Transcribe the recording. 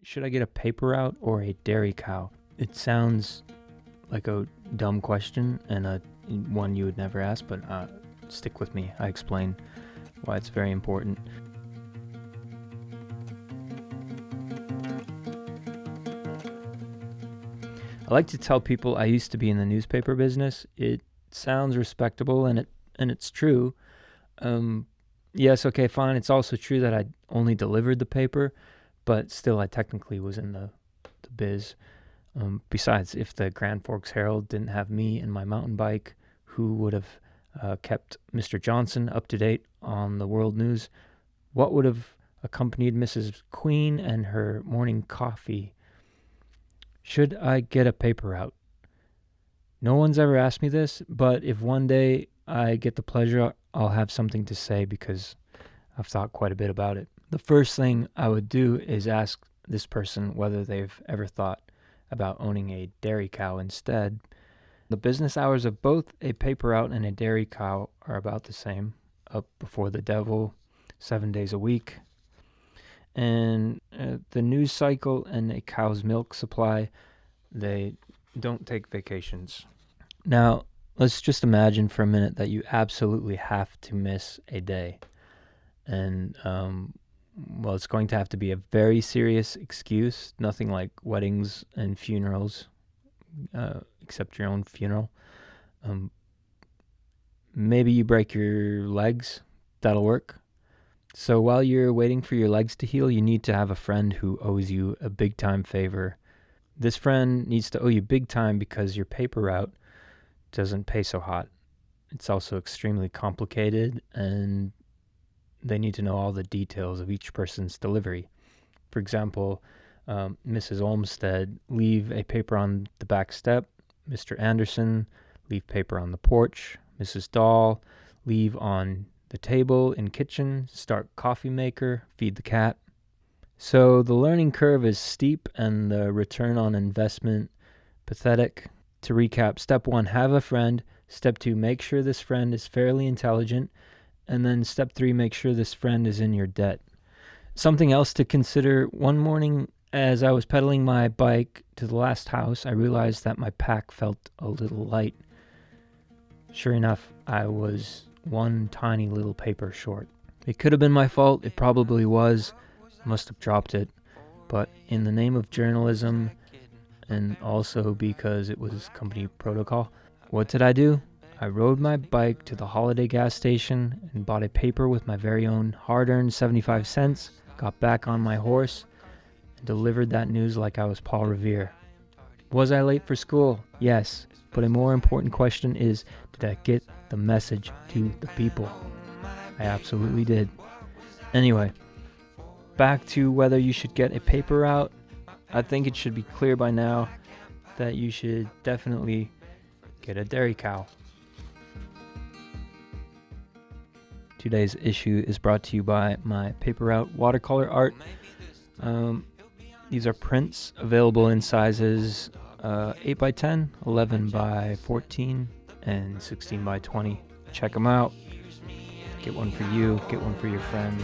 should I get a paper route or a dairy cow? It sounds like a dumb question and one you would never ask, but stick with me. I explain why it's very important. I like to tell people I used to be in the newspaper business. It sounds respectable, and it's true. Yes, okay, fine. It's also true that I only delivered the paper, but still I technically was in the biz. Besides, if the Grand Forks Herald didn't have me and my mountain bike, who would have kept Mr. Johnson up to date on the world news? What would have accompanied Mrs. Queen and her morning coffee? Should I get a paper route? No one's ever asked me this, but if one day I get the pleasure, I'll have something to say because I've thought quite a bit about it. The first thing I would do is ask this person whether they've ever thought about owning a dairy cow instead. The business hours of both a paper route and a dairy cow are about the same, up before the devil, 7 days a week. And the news cycle and a cow's milk supply, they don't take vacations. Now, let's just imagine for a minute that you absolutely have to miss a day. And, well, it's going to have to be a very serious excuse, nothing like weddings and funerals, except your own funeral. Maybe you break your legs, that'll work. So while you're waiting for your legs to heal, you need to have a friend who owes you a big time favor. This friend needs to owe you big time because your paper route doesn't pay so hot. It's also extremely complicated, and they need to know all the details of each person's delivery. For example, Mrs. Olmsted, leave a paper on the back step. Mr. Anderson, leave paper on the porch. Mrs. Dahl, leave on the table in kitchen, start coffee maker, feed the cat. So the learning curve is steep and the return on investment pathetic. To recap, step 1, have a friend. Step 2, make sure this friend is fairly intelligent. And then step 3, make sure this friend is in your debt. Something else to consider, one morning as I was pedaling my bike to the last house, I realized that my pack felt a little light. Sure enough, I was one tiny little paper short. It could have been my fault, it probably was, must have dropped it, but in the name of journalism, and also because it was company protocol, what did I do? I rode my bike to the Holiday gas station and bought a paper with my very own hard-earned 75 cents, got back on my horse, and delivered that news like I was Paul Revere. Was I late for school? Yes, but a more important question is, did I get the message to the people? I absolutely did. Anyway, back to whether you should get a paper route. I think it should be clear by now that you should definitely get a dairy cow. Today's issue is brought to you by my paper route watercolor art. These are prints available in sizes 8 by 10, 11 by 14, and 16 by 20. Check them out. Get one for you, get one for your friends.